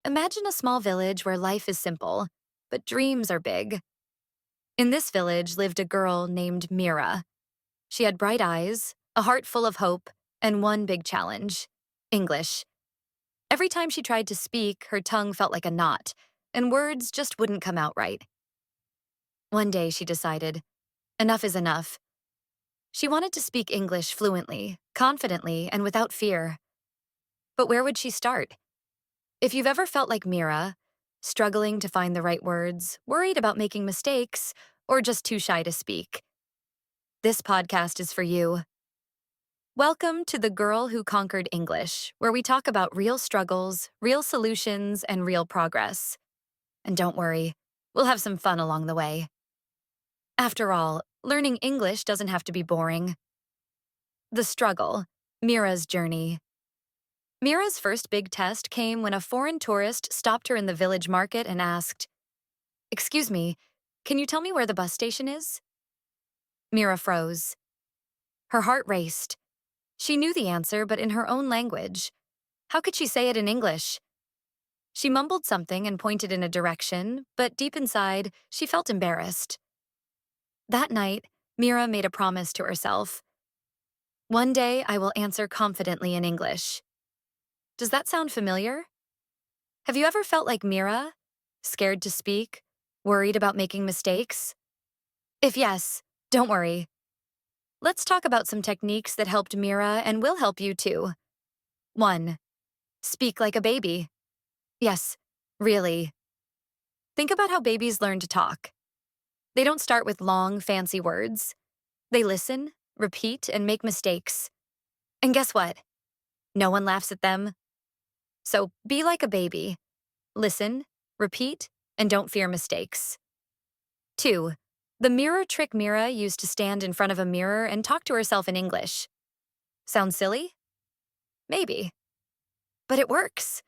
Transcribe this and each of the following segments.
Imagine a small village where life is simple, but dreams are big. In this village lived a girl named Meera. She had bright eyes, a heart full of hope, and one big challenge: English. Every time she tried to speak, her tongue felt like a knot, and words just wouldn't come out right. One day she decided, enough is enough. She wanted to speak English fluently, confidently, and without fear. But where would she start? If you've ever felt like Meera, struggling to find the right words, worried about making mistakes, or just too shy to speak, this podcast is for you. Welcome to The Girl Who Conquered English, where we talk about real struggles, real solutions, and real progress. And don't worry, we'll have some fun along the way. After all, learning English doesn't have to be boring. The struggle, Meera's journey. Meera's first big test came when a foreign tourist stopped her in the village market and asked, "Excuse me, can you tell me where the bus station is?" Meera froze. Her heart raced. She knew the answer, but in her own language. How could she say it in English? She mumbled something and pointed in a direction, but deep inside, she felt embarrassed. That night, Meera made a promise to herself. One day, I will answer confidently in English. Does that sound familiar? Have you ever felt like Meera? Scared to speak? Worried about making mistakes? If yes, don't worry. Let's talk about some techniques that helped Meera and will help you too. 1. Speak like a baby. Yes, really. Think about how babies learn to talk. They don't start with long, fancy words. They listen, repeat, and make mistakes. And guess what? No one laughs at them. So be like a baby. Listen, repeat, and don't fear mistakes. 2. The mirror trick Meera used to stand in front of a mirror and talk to herself in English. Sound silly? Maybe. But it works.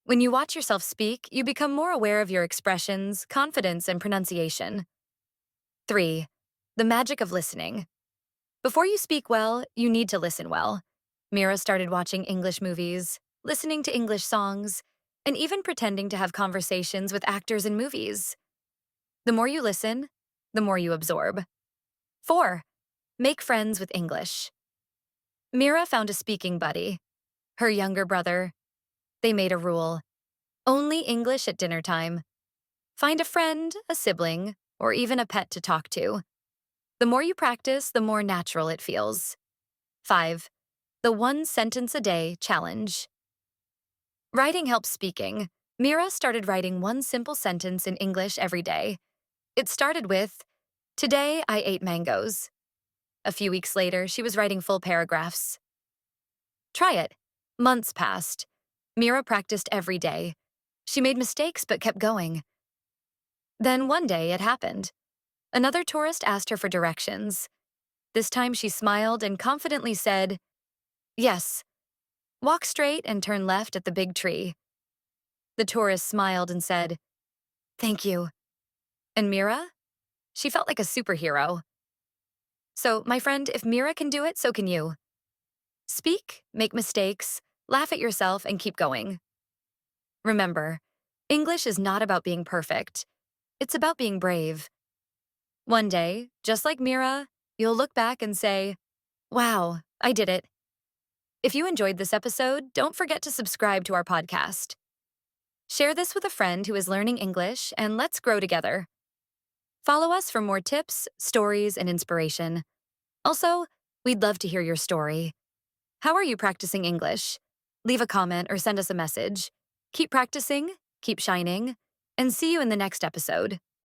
When you watch yourself speak, you become more aware of your expressions, confidence, and pronunciation. 3. The magic of listening. Before you speak well, you need to listen well. Meera started watching English movies, listening to English songs, and even pretending to have conversations with actors in movies. The more you listen, the more you absorb. 4. Make friends with English. Meera found a speaking buddy, her younger brother. They made a rule: only English at dinner time. Find a friend, a sibling, or even a pet to talk to. The more you practice, the more natural it feels. 5. The one sentence a day challenge. Writing helps speaking. Meera started writing one simple sentence in English every day. It started with, "Today I ate mangoes." A few weeks later, she was writing full paragraphs. Try it. Months passed. Meera practiced every day. She made mistakes but kept going. Then one day it happened. Another tourist asked her for directions. This time she smiled and confidently said, "Yes. Walk straight and turn left at the big tree." The tourist smiled and said, "Thank you." And Meera? She felt like a superhero. So, my friend, if Meera can do it, so can you. Speak, make mistakes, laugh at yourself, and keep going. Remember, English is not about being perfect. It's about being brave. One day, just like Meera, you'll look back and say, "Wow, I did it." If you enjoyed this episode, don't forget to subscribe to our podcast. Share this with a friend who is learning English, and let's grow together. Follow us for more tips, stories, and inspiration. Also, we'd love to hear your story. How are you practicing English? Leave a comment or send us a message. Keep practicing, keep shining, and see you in the next episode.